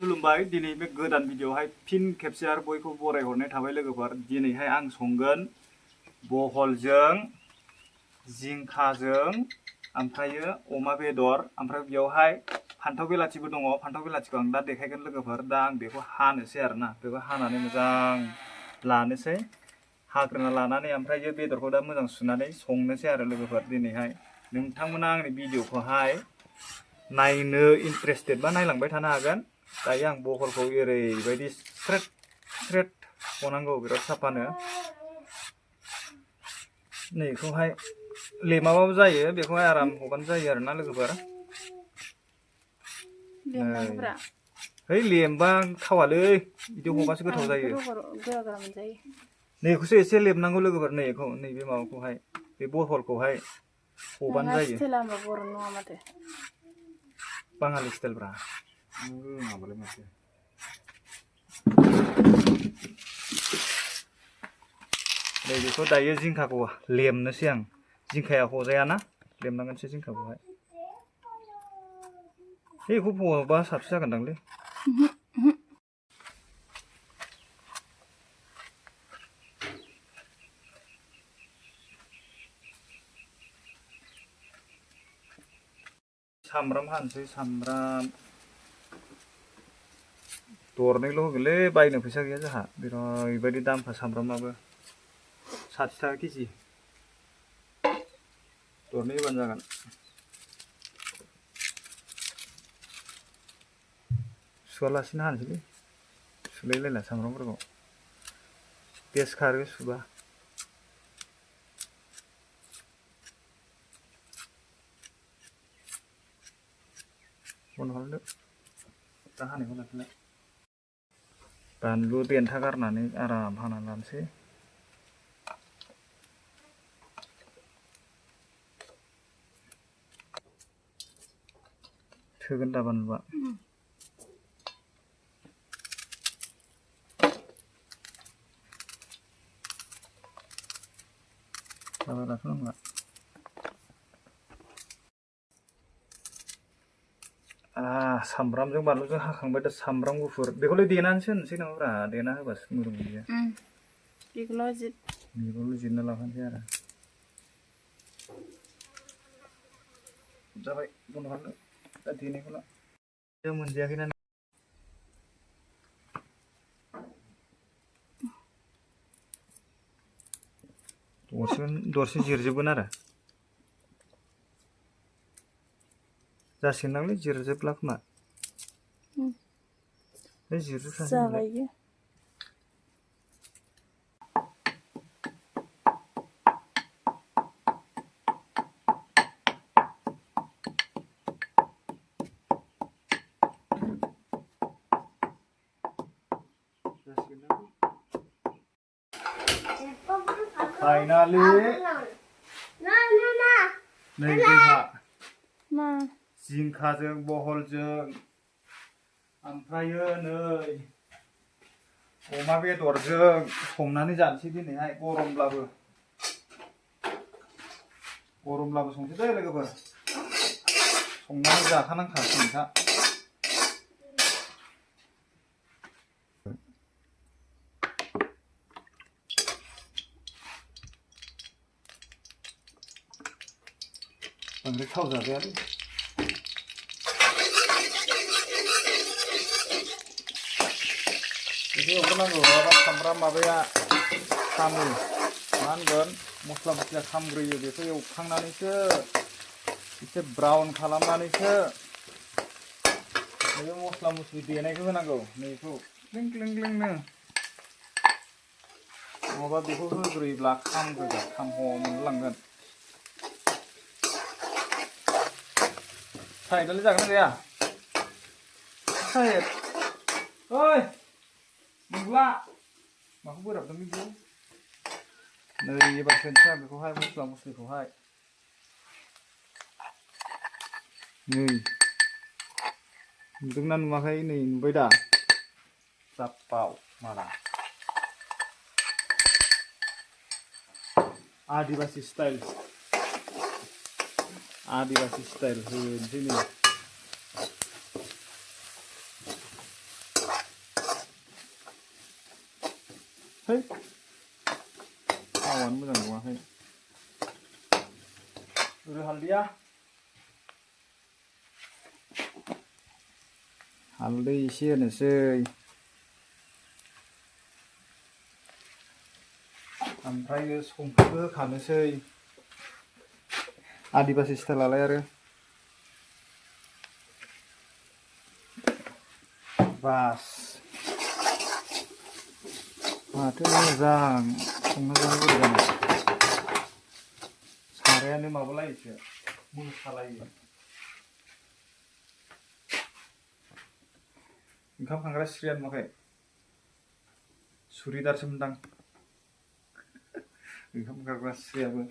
खुलुमबाय दिनै बे गोदान भिडिअआवहाय फिन खेबसे आरो बयखौ बरायहरनाय थाबाय लोगोफोर। दिनैहाय आं संगोन बहलजों जिंखाजों ओमफ्रायो अमा बेदर, ओमफ्राय बेयावहाय फान्थाव बेलाथिबो दङ। फान्थाव बेलाथिखौ आं दा देखायगोन लोगोफोर। दा आं बेखौ हानोसै आरोना, बेखौ हानानै मोजां लानोसै, हाग्रोना लानानै ओमफ्रायो बेदरखौ दा मोजां सुनानै संनोसै आरो लोगोफोर। दिनैहाय नोंथांमोना आंनि भिडिअखौहाय नायनो इन्टारेस्टेड बा नायलांबाय थानो हागोन। दायो आं बहलखौ ओरैबायदि स्रेट स्रेट हनांगौ, बिराद साफानो। नैखौहाय लेमाबाबो जायो, बेखौहाय आराम हगानो जायो आरोना लोगोफोर। है लेमबा थावालै, बिदि हगासो गोथाव जायो। नैखौसो एसे लेबनांगौ लोगोफोर, नैखौ नैबे माबाखौहाय, बे बहलखौहाय हगानो जायो। बाङालि स्टाइलब्रा। नै बेखौ दायो जिंखाखौ लेमनोसै आं। जिंखाया हजायाना, लेमनांगोनसो जिंखाखौहाय। बेखौ बहाबा साबसिन जागोनदांलै। सामब्राम हानोसै, सामब्राम दरनैल' होगोनलै, बायनो फैसा गैया जोंहा। बिराद दामखा सामब्रामाबो, 60 थाखा केजि। दरनै होबानो जागोन। सुवालासिनो हानोसैलै, सुलायलायला सामब्रामफोरखौ, टेस्ट खारो सुबा। बन्द खालामदो, दा हानायखौ लाखिलाय। बानलु देन्था गारनानै आराम हानानै लानोसै। थोगोन दा बानलुआ? बाराथ' नांला। सामब्रामजों बानलुजों हाखांबाय, दा सामब्राम गुफुर बेखौलाय देनानैसो होनोसै नामाब्रा? देना होबासो मोदोमो बियो। बेखौल' जिरना लाखानोसै आरो। जाबाय, बन्द खालामदो, दा देनायखौल'। मोनजायाखैना दरसे जिरजोबगोन आरो। जासिगोनदांलै जिरजोबला खोमा। जिरजोबखासै। फाइनालि नै जोंहा जिंखाजों बहलजों ओमफ्रायो नै अमा बेदरजों संनानै जानोसै दिनैहाय। गरमब्लाबो संसै दै लोगोफोर, संनानै जाखानांखागोनखा। बांद्राय थाव जाजायालै। बेखौ एवग्रोनांगौ, नङाबा सामब्राम माबाया खामो। मा होनगोन, मस्ला मस्लिया खामग्रोयो। बेखौ एवखांनानैसो, एसे ब्राउन खालामनानैसो नैबे मस्ला मस्लि देनायखौ होनांगौ। नैखौ क्लिं क्लिं क्लिंनो, नङाबा बेखौ होग्रोयोब्ला खामगोन, मोनलांगोन। साइदालाय जागोन ना जाया? साइद ओइ मोनला माखौ बोराबदों बिदि? नै एबार होनोसै आं बेखौहाय, मस्ला मस्लिखौहाय। नै नुदोंना नुवाखै? नै नुबाय दा? जाब्बाव माला आदिबासि स्टाइल होनोसै नै। है थावानो मोजां नङाखै हालदैया हालदै एसे होनोसै ओमफ्राय संख्रिबो होखानोसै आदिबासि स्टाइलालाय आरो बास माथो मोजां संना जानो बोरै जानो सारायानो माबालायोसो मोसालायो ओंखाम खांग्रा सिरिया नुवाखै सुरिदारसो मोनदां ओंखाम खांग्रा सिरियाबो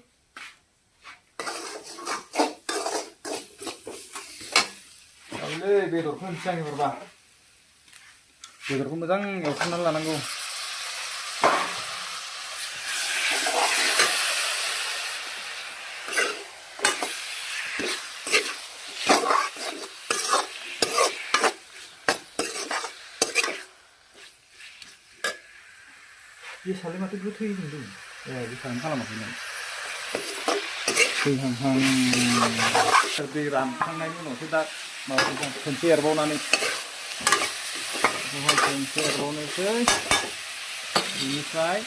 जाबायलै बेदरखौ होनसै आं एबारबा बेदरखौ मोजां एवखांनानै लानांगौ ये साले माथो गोथै होनदों बेसां खालामाखैमोन दैहांहां दै रानखांनायनि उनावसो दा माबाखौ खनसे एरबावनानै खनसे एरबावनोसै बेनिफ्राय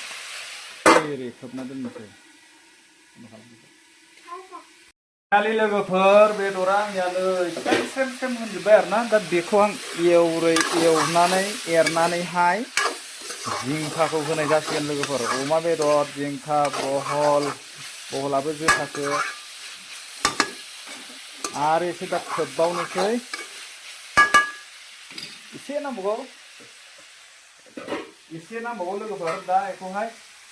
ओरै खोबना दोननोसै खालि लोगोफोर बेदरा आंनिया नै स्रेम होनजोब्बाय आरोना दा बेखौ आं एवनानै एरनानैहाय जिंखाखौ होनाय जासिगोन लोगोफोर अमा बेदर जिंखा बहलाबो जोसासो आरो एसे दा खोबबावनोसै एसे नांबावगौ लोगोफोर दा बेखौहाय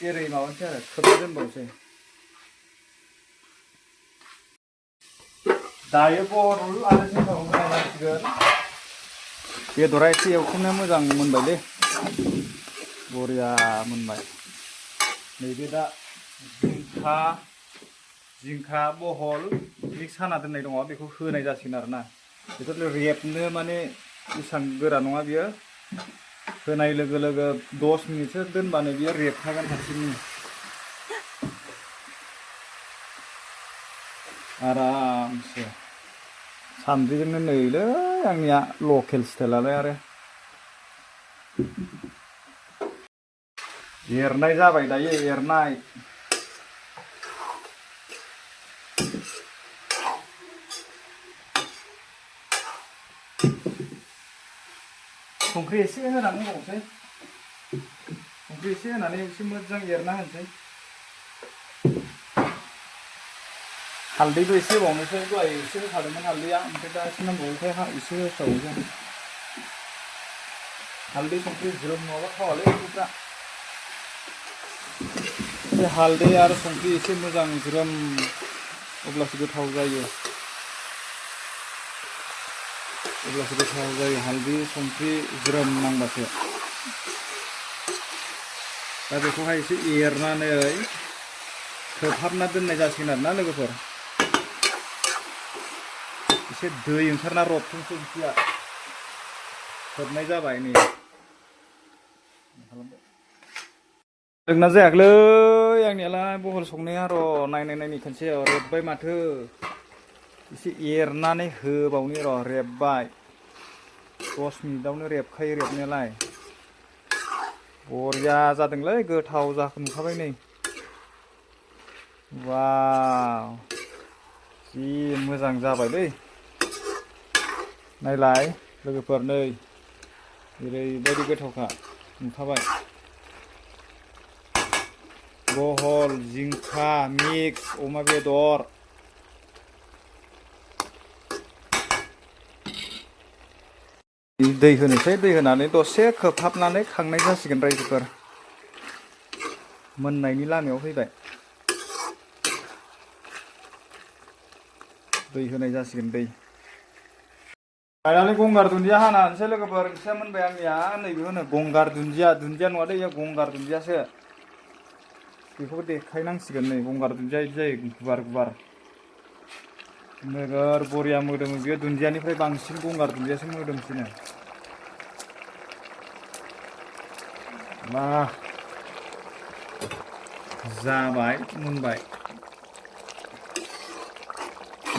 एरै माबानोसै आरो खोबना दोनबावनोसै दायो बहल आरो जिंखाखौ होनाय जासिगोन बेदरा एसे एवखांनाया मोजां मोनबायलै बरिया मोनबाय नैबे दा जिंखा बहल मिक्स हाना दोननाय दङ बेखौ होनाय जासिगोन आरोना बेथ' रेबनो माने एसां गोरा नङा बियो होनाय लोगो लोगो 10 मिनिटसो दोनबानो बियो रेबखागोन हारसिंनो आरामसे सान्द्रिजोंनो नैलै आंनिया लकेल स्टाइलालाय आरो एरनाय जाबाय दायो एरनाय संख्रि एसे होनानै होबावनोसै संख्रि एसे होनानै एसे मोजां एरना होनोसै हालदैबो एसे होबावनोसै दहाय एसे होखादोंमोन हालदैया ओमफ्राय दा एसे नांबावोखाय एसे होखाबावनोसै हालदै संख्रि ज्रोम नङाबा थावालै ओंख्रिफ्रा एसे हालदै आरो संख्रि एसे मोजां ज्रोम अब्लासो गोथाव जायो हालदै संख्रि ज्रोम नांबासो दा बेखौहाय एसे एरनानै खोबहाबना दोननाय जासिगोन आरोना लोगोफोर एसे दै ओंखारना रबथोंसै ओंख्रिया खोबनाय जाबाय नै जोंना जायाखैलै आंनियालाय बहल संनाया र' नायनाय खनसे रेबबाय माथो एसे एरनानै होबावनि र' रेबबाय 10 मिनिटावनो रेबखायो रेबनायालाय बरिया जादोंलै गोथाव जाखांखाबाय नै वाव जि मोजां जाबायलै नायलाय लोगोफोर नै ओरैबायदि गोथावखा ओंखारबाय बहल जिंखा मिक्स अमा बेदर दै होनोसै दै होनानै दसे खोबहाबनानै खांनाय जासिगोन रायजोफोर मोननायनि लामायाव फैबाय दै होनाय जासिगोन दै गायनानै गंगार दुन्दिया हाना होनोसै लोगोफोर ओंख्रिया मोनबाय आंनिया नैबे होनो गंगार दुन्दिया नङा दै गंगार दुन्दियासो बेखौबो देखायनांसिगोन नै गंगार दुन्दिया बिदि जायो गुवार नोगोर बरिया मोदोमो बियो दुन्दियानिफ्राय बांसिन गंगार दुन्दियासो मोदोमसिनो जाबाय मोनबाय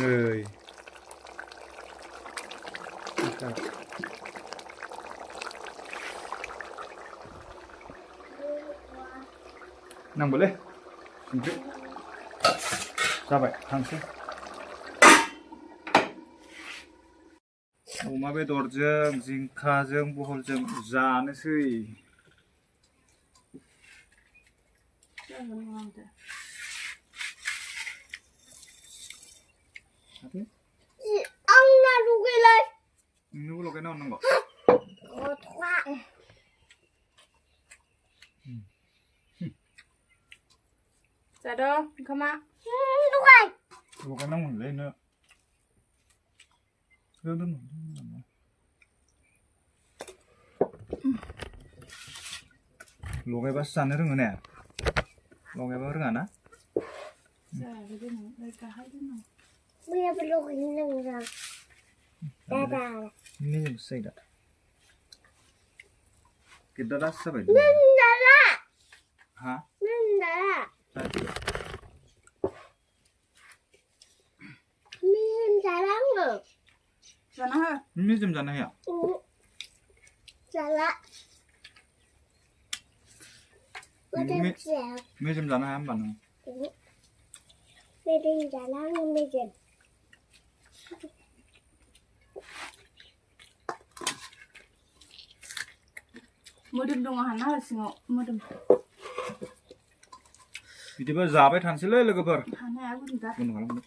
ओइ नांगौलै संख्रि जाबाय हांसो अमा बेदरजों जिंखाजों बहलजों जानोसै Ông là đu cái lên. nunggu lo kena nunggu Dạ đâu, không ạ. Đu cái. lo kena mun lên nữa đưa đưa lo cái bát san nó nè lo cái bát rừng à Dạ, cái này, đây cả hai cái này. Bây giờ phải đu cái nâng ra. Đà đà. ini yang saya dah kita dah sampai Nâng ra ra. ha Nâng ra ra. Mình ra lắm rồi. Dạ nó hả? ini jam jana ya Ra lạ. Có thêm dẻo. ini jam jana ya bạn Bây giờ ra lắm nhưng bây giờ. Mua đêm đông hẳn nó là xinh ngộ, mua đêm. bidiba जाबाय थानोसैलै लोगोफोर Hẳn này áo của chúng ta. बुंनो खालामदो